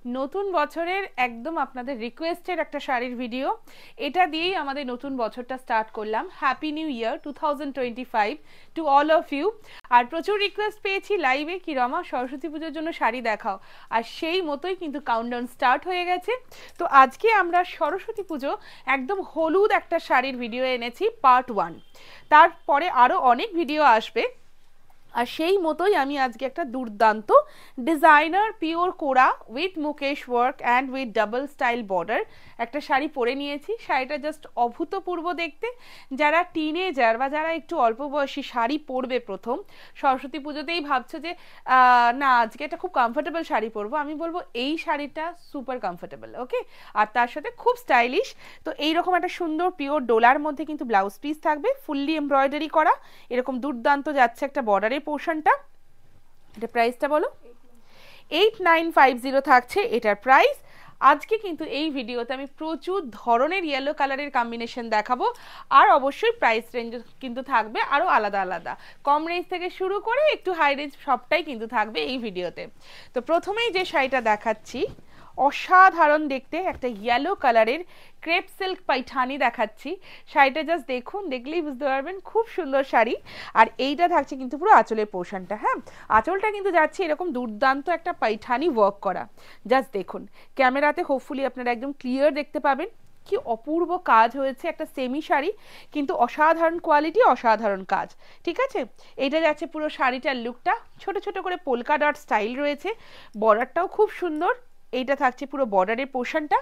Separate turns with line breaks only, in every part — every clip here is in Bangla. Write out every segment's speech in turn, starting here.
নতুন বছরের একদম আপনাদের রিকোয়েস্টেড একটা শাড়ির ভিডিও, এটা দিয়েই আমাদের নতুন বছরটা স্টার্ট করলাম। Happy new year 2025 to all of you. আর প্রচুর রিকোয়েস্ট পেয়েছি লাইভে কি রমা সরস্বতী পুজোর জন্য শাড়ি দেখাও, আর সেই মতোই কিন্তু কাউন্টডাউন স্টার্ট হয়ে গেছে। তো আজকে আমরা সরস্বতী পুজো একদম হলুদ একটা শাড়ির ভিডিও এনেছি পার্ট 1, তারপরে আরও অনেক ভিডিও আসবে। আর সেই মতোই আমি আজকে একটা দুর্দান্ত ডিজাইনার পিওর কোরা with Mukesh work and with double style border একটা শাড়ি পরে নিয়েছি। শাড়িটা জাস্ট অভূতপূর্ব দেখতে। যারা টিনেজার বা যারা একটু অল্প বয়সী শাড়ি পরবে প্রথম সরস্বতী পুজোতেই ভাবছো যে না আজকে একটা খুব কমফোর্টেবল শাড়ি পরবো, আমি বলবো এই শাড়িটা সুপার কমফোর্টেবল, ওকে। আর তার সাথে খুব স্টাইলিশ। তো এইরকম একটা সুন্দর পিওর ডোলার মধ্যে কিন্তু ব্লাউজ পিস থাকবে, ফুললি এমব্রয়ডারি করা, এরকম দুর্দান্ত যাচ্ছে একটা বর্ডারের পোর্শনটা। এটা প্রাইসটা বলো। 8950 থাকছে এটার প্রাইস। আজকে কিন্তু এই ভিডিওতে আমি প্রচুর ধরনের ইয়েলো কালারের কম্বিনেশন দেখাবো, আর অবশ্যই প্রাইস রেঞ্জ কিন্তু থাকবে আরও আলাদা আলাদা, কম রেঞ্জ থেকে শুরু করে একটু হাই রেঞ্জ সবটাই কিন্তু থাকবে এই ভিডিওতে। তো প্রথমেই যে শাড়িটা দেখাচ্ছি অসাধারণ দেখতে একটা ইয়েলো কালারের ক্রেপ সিল্ক পাইঠানি দেখাচ্ছি। শাড়িটা জাস্ট দেখুন, দেখলেই বুঝতে পারবেন খুব সুন্দর শাড়ি। আর এইটা থাকছে কিন্তু পুরো আঁচলের পোর্শনটা, হ্যাঁ আঁচলটা কিন্তু যাচ্ছে এরকম দুর্দান্ত একটা পাইঠানি ওয়ার্ক করা। জাস্ট দেখুন ক্যামেরাতে হোপফুলি আপনারা একদম ক্লিয়ার দেখতে পাবেন কি অপূর্ব কাজ হয়েছে। একটা সেমি শাড়ি কিন্তু অসাধারণ কোয়ালিটি, অসাধারণ কাজ, ঠিক আছে। এইটা যাচ্ছে পুরো শাড়িটার লুকটা, ছোট ছোট করে পোলকা ডট স্টাইল রয়েছে, বর্ডারটাও খুব সুন্দর। এইটা থাকছে পুরো বর্ডারের পোর্শনটা,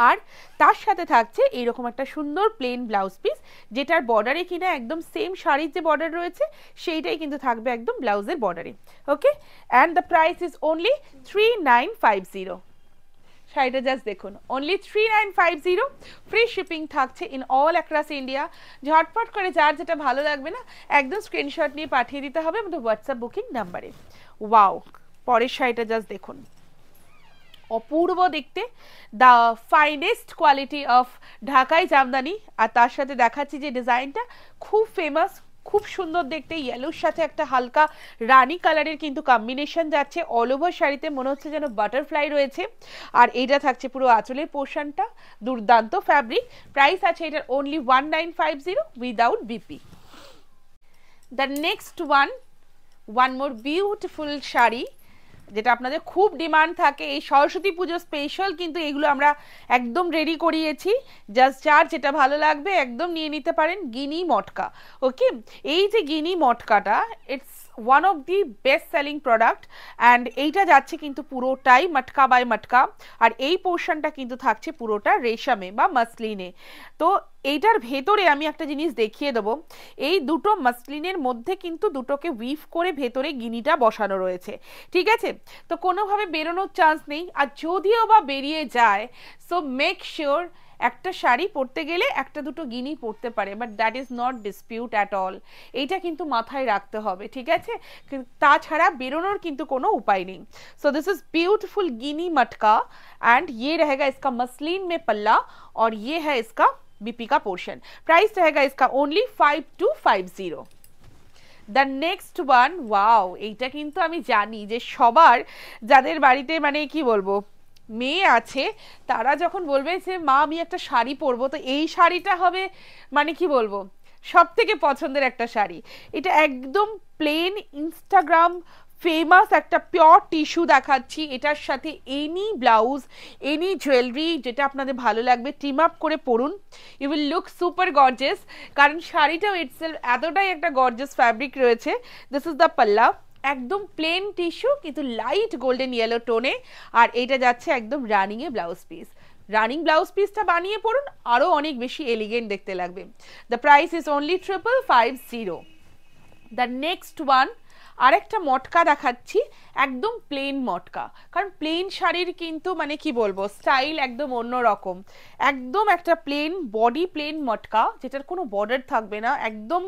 আর তার সাথে থাকছে এইরকম একটা সুন্দর প্লেন ব্লাউজ পিস, যেটার বর্ডারে কিনা একদম সেম শাড়ির যে বর্ডার রয়েছে সেইটাই কিন্তু থাকবে একদম ব্লাউজের বর্ডারে, okay. And the price is only 3950। শাড়িটা জাস্ট দেখুন, অনলি 3950। ফ্রি শিপিং থাকছে ইন অল অ্যাক্রস ইন্ডিয়া। ঝটপট করে যার যেটা ভালো লাগবে না একদম স্ক্রিনশট নিয়ে পাঠিয়ে দিতে হবে আমাদের হোয়াটসঅ্যাপ বুকিং নাম্বারে। ওয়াও, পরের শাড়িটা জাস্ট দেখুন, অপূর্ব দেখতে, দ্য ফাইনেস্ট কোয়ালিটি অফ ঢাকাই জামদানি। আর তার সাথে দেখাচ্ছি যে ডিজাইনটা খুব ফেমাস, খুব সুন্দর দেখতে, ইয়েলোর সাথে একটা হালকা রানি কালারের কিন্তু কম্বিনেশন যাচ্ছে অল ওভার শাড়িতে, মনে হচ্ছে যেন বাটারফ্লাই রয়েছে। আর এইটা থাকছে পুরো আঁচলের পোর্শনটা, দুর্দান্ত ফ্যাব্রিক। প্রাইস আছে এটার only 1950 without BP. The next one more beautiful sari, যেটা আপনাদের খুব ডিমান্ড থাকে এই সরস্বতী পুজো স্পেশাল, কিন্তু এগুলো আমরা একদম রেডি করিয়েছি। জাস্ট যার যেটা ভালো লাগবে একদম নিয়ে নিতে পারেন। গিনি মটকা, ওকে। এই যে গিনি মটকাটা, it's one of the best selling product. And এইটা যাচ্ছে কিন্তু পুরোটাই মটকা বাই মটকা, আর এই পোর্শনটা কিন্তু থাকছে পুরোটা রেশমে বা মাসলিনে। তো এইটার ভেতরে আমি একটা জিনিস দেখিয়ে দেবো, এই দুটো মাসলিনের মধ্যে কিন্তু দুটোকে উইভ করে ভেতরে গিনিটা বসানো রয়েছে, ঠিক আছে। তো কোনোভাবে বেরোনোর চান্স নেই, আর যদিও বা বেরিয়ে যায় সো মেক শিওর একটা শাড়ি পরতে গেলে একটা দুটো গিনি পরতে পারে, but that is not dispute at all. এইটা কিন্তু মাথায় রাখতে হবে, ঠিক আছে। তাছাড়া বেরোনোর কিন্তু কোনো উপায় নেই। सो दिस इज ब्यूटीफुल गिनी मटका एंड ये रहेगा इसका मसलिन में पल्ला, और ये है इसका बीपी का पोर्शन। प्राइस रहेगा इसका only 5250। The next one, wow, এইটা কিন্তু আমি জানি যে সবার যাদের বাড়িতে মানে কি বলবো মেয়ে আছে তারা যখন বলবে যে মা আমি একটা শাড়ি পরবো, তো এই শাড়িটা হবে মানে কি বলবো সব থেকে পছন্দের একটা শাড়ি। এটা একদম প্লেন ইনস্টাগ্রাম ফেমাস একটা পিওর টিস্যু দেখাচ্ছি, এটার সাথে এনি ব্লাউজ এনি জুয়েলারি যেটা আপনাদের ভালো লাগবে টিম আপ করে পরুন, you will look super gorgeous. কারণ শাড়িটাও ইটসেলফ এতটাই একটা গর্জিয়াস ফ্যাব্রিক রয়েছে। দিস ইজ দ্য পাল্লা, একদম প্লেন টিস্যু কিন্তু লাইট গোল্ডেন ইয়েলো টোনে, আর এইটা যাচ্ছে একদম রানিংয়ে ব্লাউজ পিস। রানিং ব্লাউজ পিসটা বানিয়ে পড়ুন, আরও অনেক বেশি এলিগেন্ট দেখতে লাগবে। The price is only 5550। The next one, আরেকটা মটকা দেখাচ্ছি, একদম প্লেন মটকা। কারণ প্লেন শাড়ির কিন্তু মানে কি বলবো স্টাইল একদম অন্য রকম। একদম একটা প্লেন বডি প্লেন মটকা, যেটার কোনো বর্ডার থাকবে না, একদম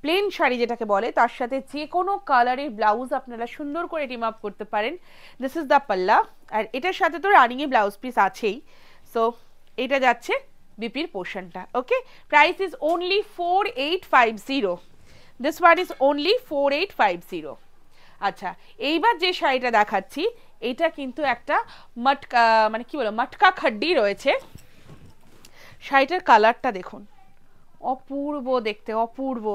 প্লেন শাড়ি যেটাকে বলে, তার সাথে যে কোনো কালারের ব্লাউজ আপনারা সুন্দর করে টিম আপ করতে পারেন। দিস ইজ দ্য পাল্লা, আর এটার সাথে তো রানিংয়ে ব্লাউজ পিস আছেই। সো এটা যাচ্ছে বিপির পোর্শনটা, okay. Price is only 4850। This one is only 4850। আচ্ছা, এইবার যে শাড়িটা দেখাচ্ছি এটা কিন্তু একটা মটকা মানে কি বলো মটকা খাড্ডি রয়েছে। শাড়িটার কালারটা দেখুন, অপূর্ব দেখতে, অপূর্ব।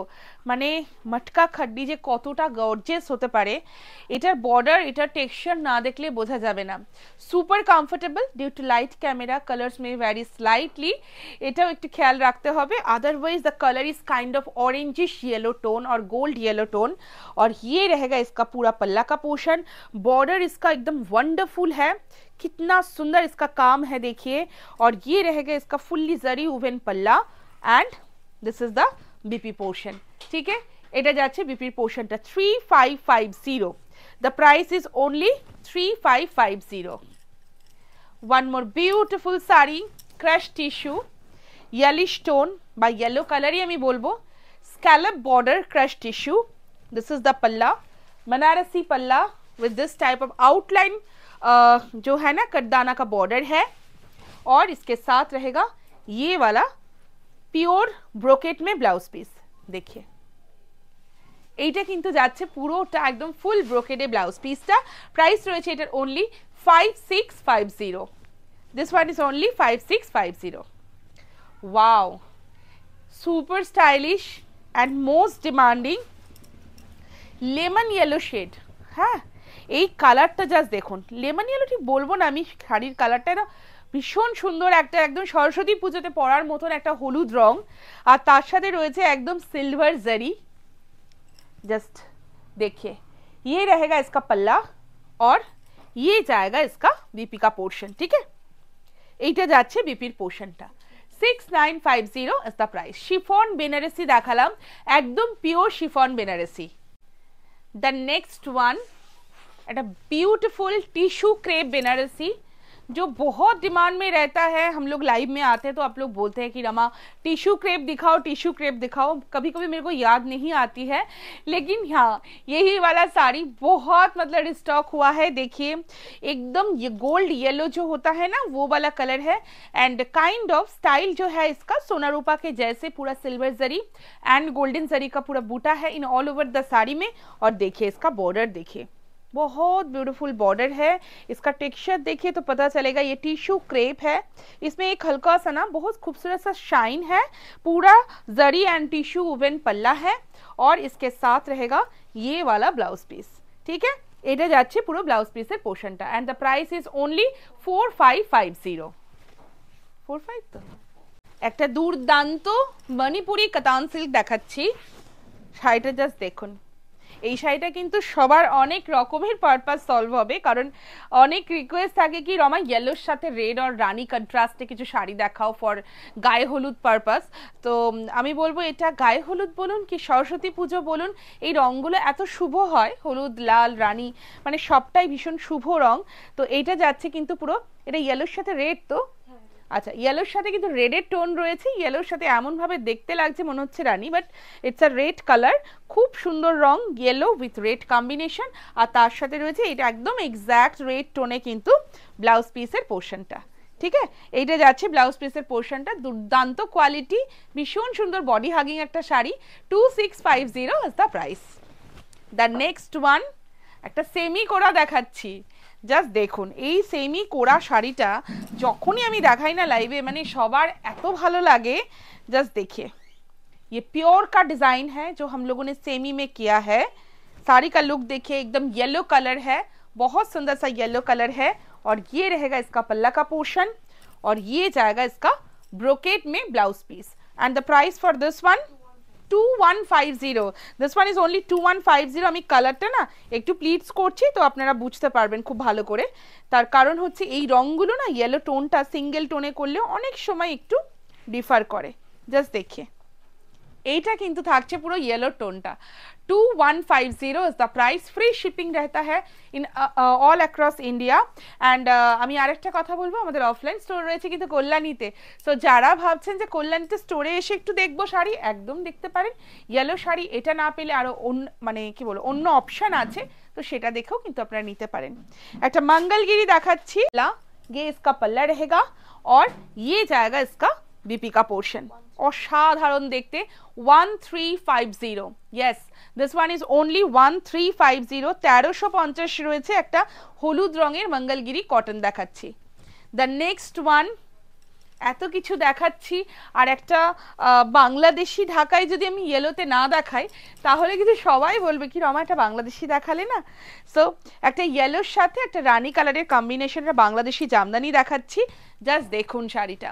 মানে মটকা খাড্ডি যে কতটা গর্জিয়াস হতে পারে, এটার বর্ডার, এটার টেক্সচার না দেখলে বোঝা যাবে না। Super comfortable, due to light camera colours may vary slightly, এটাও একটু খেয়াল রাখতে হবে। Otherwise the colour is kind of orangish yellow tone और गोल्ड येलो टोन। और ये रहेगा इसका पूरा पल्ला का पोर्शन। बॉर्डर इसका एकदम वंडरफुल है, कितना सुंदर इसका काम है देखिए। और ये रहेगा इसका फुल्ली जरी वुवन पल्ला and this is the BP portion. ठीक है, এটা যাচ্ছে বিপির পোর্শনটা 3550। the price is only 3550। one more beautiful saree, crush tissue, yellowish tone বা yellow কালারই আমি বলবো, scallop border crush tissue। this is the palla, Banarasi पल्ला with this type of outline, जो है ना कटदाना का बॉर्डर है। और इसके साथ रहेगा ये वाला পিওর ব্রোকেট মে ব্লাউজ পিস। देखिए এইটা কিন্তু যাচ্ছে পুরোটা একদম ফুল ব্রোকেটে ব্লাউজ পিসটা। প্রাইস রয়েছে এটার only 5650। This one is only 5650। Wow, super stylish and most demanding lemon yellow shade. হ্যাঁ, এই কালারটা জাস্ট দেখুন, লেমন ইয়েলো ঠিক বলবো না আমি, শাড়ির কালারটা না ভীষণ সুন্দর, একটা একদম সরস্বতী পুজোতে পরার মতন একটা হলুদ রং। আর তার সাথে রয়েছে একদম সিলভার জরি। जस्ट देखिए, ये रहेगा इसका पल्ला और ये जाएगा इसका बीपी का पोर्शन। ठीक है, এইটা যাচ্ছে বিপির পোর্শনটা। 6950 is the price. Chiffon Benarasi দেখালাম, একদম pure chiffon Benarasi. The next one, একটা বিউটিফুল টিস্যू क्रेप बेनारसी जो बहुत डिमांड में रहता है। हम लोग लाइव में आते हैं तो आप लोग बोलते हैं कि रमा टिश्यू क्रेप दिखाओ, टिश्यू क्रेप दिखाओ। कभी कभी मेरे को याद नहीं आती है, लेकिन हाँ यही वाला साड़ी बहुत मतलब रिस्टॉक हुआ है। देखिए एकदम ये गोल्ड येलो जो होता है ना, वो वाला कलर है। एंड काइंड ऑफ स्टाइल जो है इसका सोना रूपा के जैसे, पूरा सिल्वर जरी एंड गोल्डन जरी का पूरा बूटा है in all over the sari में। और देखिए इसका बॉर्डर, देखिए बहुत ब्यूटीफुल बॉर्डर है। इसका टेक्सचर देखिए तो पता चलेगा ये टिश्यू क्रेप है। इसमें एक हल्का सा ना बहुत खूबसूरत सा शाइन है। पूरा जरी एंड टिश्यू वुवन पल्ला है और इसके साथ रहेगा ये वाला ब्लाउज पीस। ठीक है, এটা যাচ্ছে পুরো ব্লাউজ পিসের পোর্শনটা। And the price is only 4550। 45 তো। একটা দুর্দান্ত মণিপুরি কাতান সিল্ক দেখাচ্ছি। শাড়িটা জাস্ট দেখুন, এই শাড়িটা কিন্তু সবার অনেক রকমের পারপাস সলভ হবে, কারণ অনেক রিকোয়েস্ট থাকে কি রমা ইয়েলোর সাথে রেড আর রানি কন্ট্রাস্টে কিছু শাড়ি দেখাও ফর গায়ে হলুদ পারপাস। তো আমি বলবো এটা গায়ে হলুদ বলুন কি সরস্বতী পুজো বলুন, এই রঙগুলো এত শুভ হয়, হলুদ লাল রানি মানে সবটাই ভীষণ শুভ রং। তো এইটা যাচ্ছে কিন্তু পুরো, এটা ইয়েলোর সাথে রেড তো, আচ্ছা ইয়েলোর সাথে কিন্তু রেডের টোন রয়েছে। ইয়েলোর সাথে এমন ভাবে দেখতে লাগছে মনে হচ্ছে রানী, but it's a red colour. খুব সুন্দর রং, ইয়েলো উইথ রেড কম্বিনেশন। আর তার সাথে রয়েছে এটা একদম এক্স্যাক্ট রেড টোনে কিন্তু ব্লাউজ পিসের পোর্শনটা। ঠিক আছে, এইটা যাচ্ছে ব্লাউজ পিসের পোর্শনটা। দুর্দান্ত কোয়ালিটি, ভীষণ সুন্দর বডি হাগিং একটা sari. 2650 is the price. The next one, একটা সেমি কোরা দেখাচ্ছি। জাস্ট দেখুন এই সেমি কোরা শাড়িটা যখনই আমি দেখাই না লাইভে, মানে সবার এত ভালো লাগে। जस्ट देखिए ये प्योर का डिजाइन है जो हम लोगों ने सेमी में किया है। साड़ी का लुक देखिए, एकदम येलो कलर है, बहुत सुंदर सा येलो कलर है। और ये रहेगा इसका पल्ला का पोर्शन और ये जाएगा इसका ब्रोकेट में blouse piece. And the price for this one 2150। This one is only 2150। আমি কালারটা না একটু প্লিটস করছি তো আপনারা বুঝতে পারবেন খুব ভালো করে। তার কারণ হচ্ছে এই রংগুলো না ইয়েলো টোনটা সিঙ্গেল টোনে করলে অনেক সময় একটু ডিফার করে। জাস্ট देखिए এইটা কিন্তু থাকছে পুরো ইয়েলো টোনটা। 2150 is the price. Free shipping रहता है in all across India. And আমি আরেকটা কথা বলবো, আমাদের অফলাইন স্টোর রয়েছে কিন্তু কল্যাণীতে। সো যারা ভাবছেন যে কল্যাণীতে স্টোরে এসে একটু দেখবো শাড়ি, একদম দেখতে পারেন। ইয়েলো শাড়ি এটা না পেলে আরো মানে কি বলবো অন্য অপশন আছে, তো সেটা দেখেও কিন্তু আপনারা নিতে পারেন। একটা मंगलगिरी দেখাচ্ছি। ये इसका पल्ला रहेगा और ये जाएगा इसका बीपी का पोर्शन। অসাধারণ দেখতে 1350। Yes, this one is only 1350। 1350 রয়েছে। একটা হলুদ রঙের মঙ্গলগিরি কটন দেখাচ্ছি। দ্য নেক্সট ওয়ান, এত কিছু দেখাচ্ছি আর একটা বাংলাদেশি ঢাকায় যদি আমি ইয়েলোতে না দেখাই তাহলে কিন্তু সবাই বলবে কি রমা একটা বাংলাদেশি দেখালে না। সো একটা ইয়েলোর সাথে একটা রানী কালারের কম্বিনেশনের বাংলাদেশি জামদানি দেখাচ্ছি। জাস্ট দেখুন শাড়িটা।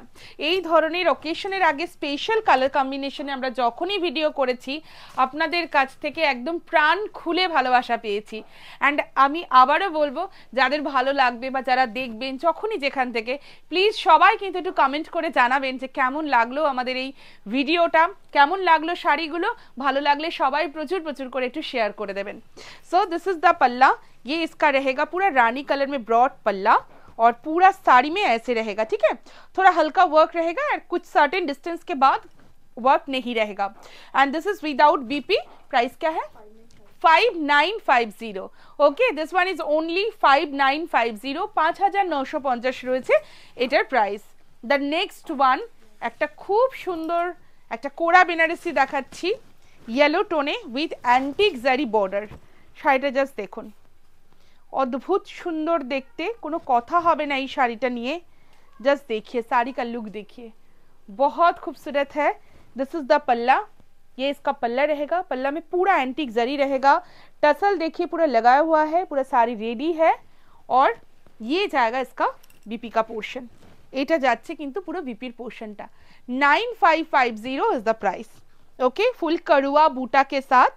এই ধরনের অকেশনের আগে স্পেশাল কালার কম্বিনেশনে আমরা যখনই ভিডিও করেছি আপনাদের কাছ থেকে একদম প্রাণ খুলে ভালোবাসা পেয়েছি। অ্যান্ড আমি আবারও বলবো, যাদের ভালো লাগবে বা যারা দেখবেন যখনই যেখান থেকে, প্লিজ সবাই কিন্তু একটু কমেন্ট করে জানাবেন যে কেমন লাগলো আমাদের এই ভিডিওটা, কেমন লাগলো শাড়িগুলো। ভালো লাগলে সবাই প্রচুর প্রচুর করে একটু শেয়ার করে দেবেন। सो दिस इज द पल्ला। ये इसका रहेगा पूरा रानी कलर में ब्रॉड पल्ला और पूरा साड़ी में ऐसे रहेगा, ठीक है। थोड़ा हल्का वर्क रहेगा और कुछ सर्टेन डिस्टेंस के बाद वर्क नहीं रहेगा। And this is without BP. Price क्या है? 5950। Okay, this one is only 5950। 5950 রয়েছে এটার প্রাইস। দ্য নেক্সট ওয়ান, একটা খুব সুন্দর একটা কোরা বেনারসি দেখাচ্ছি ইয়েলো টোনে উইথ অ্যান্টিক জারি বর্ডার। শাড়িটা জাস্ট দেখুন, অদ্ভুত সুন্দর দেখতে, কোনো কথা হবে না এই শাড়িটা নিয়ে। जस्ट देखिए साड़ी का लुक देखिए, बहुत खूबसूरत है। दिस इज द पल्ला। ये इसका पल्ला रहेगा। पल्ला में पूरा एंटीक जरी रहेगा। टसल देखिए पूरा लगाया हुआ है, पूरा साड़ी रेडी है। और ये जाएगा इसका बीपी का पोर्शन। এটা যাচ্ছে কিন্তু পুরো বিপির পোর্শনটা। 9550 is the price. Okay, full करुआ बूटा के साथ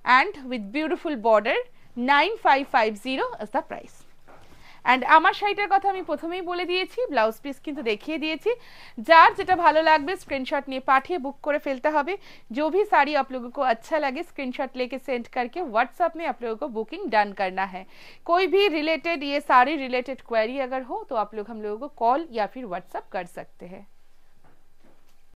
and with beautiful border. 9550 is the price. And আমার শাড়িটার কথা আমি প্রথমেই বলে দিয়েছি, ব্লাউজ পিস কিন্তু দেখিয়ে দিয়েছি। যার যেটা ভালো লাগবে স্ক্রিনশট নিয়ে পাঠিয়ে বুক করে ফেলতে হবে। जो भी साड़ी आप लोगों को अच्छा लगे स्क्रीनशॉट लेके सेंड करके व्हाट्सएप में आप लोगों को बुकिंग डन करना है। कोई भी रिलेटेड ये साड़ी रिलेटेड क्वेरी अगर हो तो आप लोग हम लोगों को कॉल या फिर व्हाट्सएप कर सकते हैं।